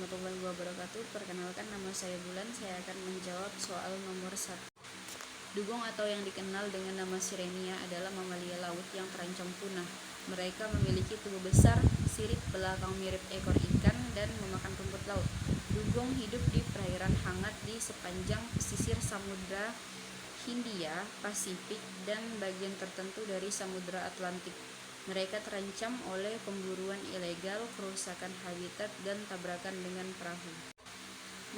warahmatullahi wabarakatuh. Perkenalkan, nama saya Bulan. Saya akan menjawab soal nomor 1. Dugong atau yang dikenal dengan nama Sirenia adalah mamalia laut yang terancam punah. Mereka memiliki tubuh besar, sirip belakang mirip ekor ikan, dan memakan rumput laut. Dugong hidup di perairan hangat di sepanjang pesisir Samudra Hindia, Pasifik, dan bagian tertentu dari Samudra Atlantik. Mereka terancam oleh pemburuan ilegal, kerusakan habitat, dan tabrakan dengan perahu.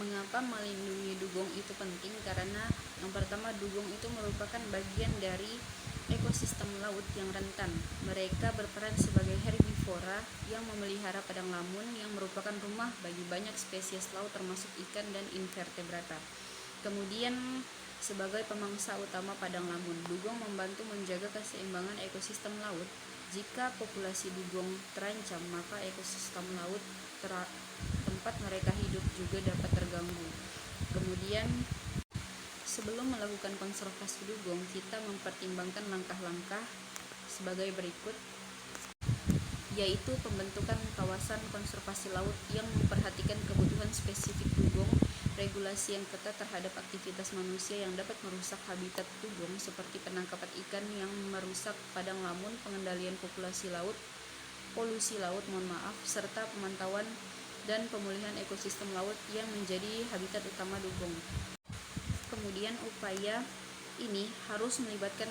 Mengapa melindungi dugong itu penting? Karena yang pertama, dugong itu merupakan bagian dari ekosistem laut yang rentan. Mereka berperan sebagai herbivora yang memelihara padang lamun yang merupakan rumah bagi banyak spesies laut termasuk ikan dan invertebrata. Kemudian sebagai pemangsa utama padang lamun, dugong membantu menjaga keseimbangan ekosistem laut. Jika populasi dugong terancam, maka ekosistem laut tempat mereka hidup juga dapat terganggu. Kemudian sebelum melakukan konservasi dugong, kita mempertimbangkan langkah-langkah sebagai berikut, yaitu pembentukan kawasan konservasi laut yang memperhatikan kebutuhan spesifik dugong, regulasi yang ketat terhadap aktivitas manusia yang dapat merusak habitat dugong seperti penangkapan ikan yang merusak padang lamun, pengendalian populasi laut, polusi laut, serta pemantauan dan pemulihan ekosistem laut yang menjadi habitat utama dugong. Kemudian upaya ini harus melibatkan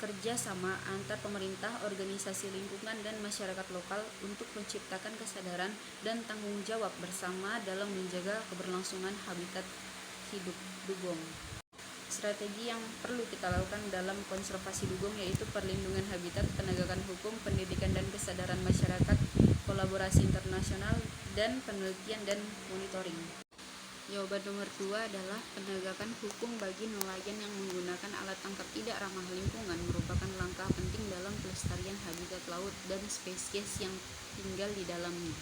kerjasama antar pemerintah, organisasi lingkungan, dan masyarakat lokal untuk menciptakan kesadaran dan tanggung jawab bersama dalam menjaga keberlangsungan habitat hidup dugong. Strategi yang perlu kita lakukan dalam konservasi dugong yaitu perlindungan habitat, penegakan hukum, pendidikan dan kesadaran masyarakat, kolaborasi internasional, dan penelitian dan monitoring. Jawaban nomor 2 adalah penegakan hukum bagi nelayan yang menggunakan alat tangkap tidak ramah lingkungan merupakan langkah penting dalam pelestarian habitat laut dan spesies yang tinggal di dalamnya,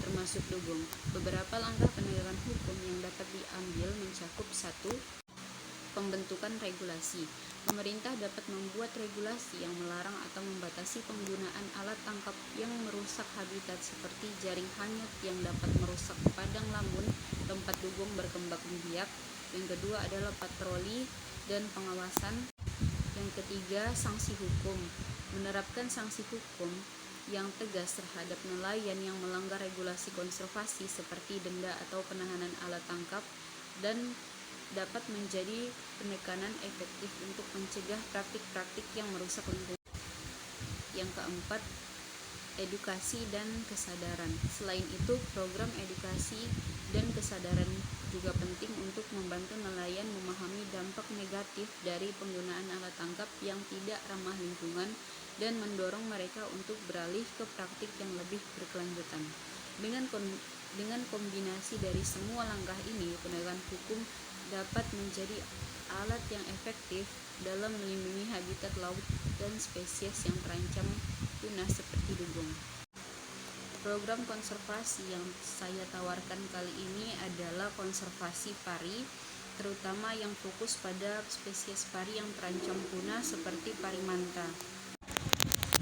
termasuk dugong. Beberapa langkah penegakan hukum yang dapat diambil mencakup 1. Pembentukan regulasi. Pemerintah dapat membuat regulasi yang melarang atau membatasi penggunaan alat tangkap yang merusak habitat seperti jaring hanyut yang dapat merusak padang lamun, tempat dugong berkembang biak. Yang kedua adalah patroli dan pengawasan. Yang ketiga, sanksi hukum. Menerapkan sanksi hukum yang tegas terhadap nelayan yang melanggar regulasi konservasi seperti denda atau penahanan alat tangkap dan dapat menjadi penekanan efektif untuk mencegah praktik-praktik yang merusak lingkungan. Yang keempat, edukasi dan kesadaran. Selain itu, program edukasi dan kesadaran juga penting untuk membantu nelayan memahami dampak negatif dari penggunaan alat tangkap yang tidak ramah lingkungan dan mendorong mereka untuk beralih ke praktik yang lebih berkelanjutan. Dengan kombinasi dari semua langkah ini, penegakan hukum dapat menjadi alat yang efektif dalam melindungi habitat laut dan spesies yang terancam punah seperti dugong. Program konservasi yang saya tawarkan kali ini adalah konservasi pari, terutama yang fokus pada spesies pari yang terancam punah seperti pari manta.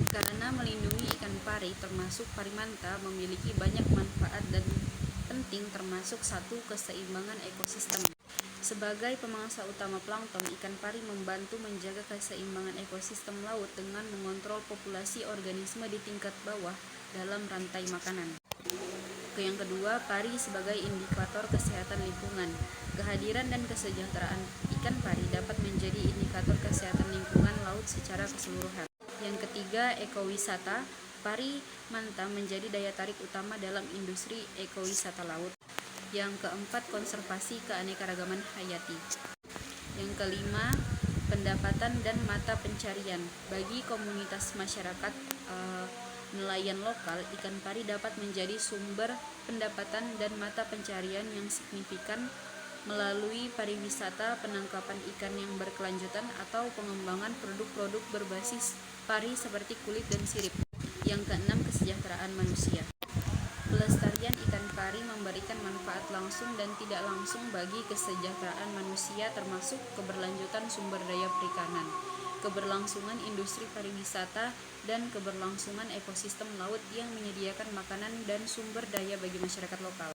Karena melindungi ikan pari termasuk pari manta memiliki banyak manfaat dan penting, termasuk 1. Keseimbangan ekosistem. Sebagai pemangsa utama plankton, ikan pari membantu menjaga keseimbangan ekosistem laut dengan mengontrol populasi organisme di tingkat bawah dalam rantai makanan. Yang kedua, pari sebagai indikator kesehatan lingkungan. Kehadiran dan kesejahteraan ikan pari dapat menjadi indikator kesehatan lingkungan laut secara keseluruhan. Yang ketiga, ekowisata. Pari manta menjadi daya tarik utama dalam industri ekowisata laut. Yang keempat, konservasi keanekaragaman hayati. Yang kelima, pendapatan dan mata pencarian. Bagi komunitas masyarakat nelayan lokal, ikan pari dapat menjadi sumber pendapatan dan mata pencarian yang signifikan melalui pariwisata, penangkapan ikan yang berkelanjutan, atau pengembangan produk-produk berbasis pari seperti kulit dan sirip. Yang keenam, kesejahteraan manusia. Pelestarian ikan pari memberikan manfaat langsung dan tidak langsung bagi kesejahteraan manusia, termasuk keberlanjutan sumber daya perikanan, keberlangsungan industri pariwisata, dan keberlangsungan ekosistem laut yang menyediakan makanan dan sumber daya bagi masyarakat lokal.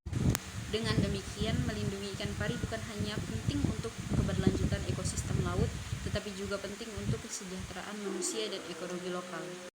Dengan demikian, melindungi ikan pari bukan hanya penting untuk keberlanjutan ekosistem laut, tetapi juga penting untuk kesejahteraan manusia dan ekonomi lokal.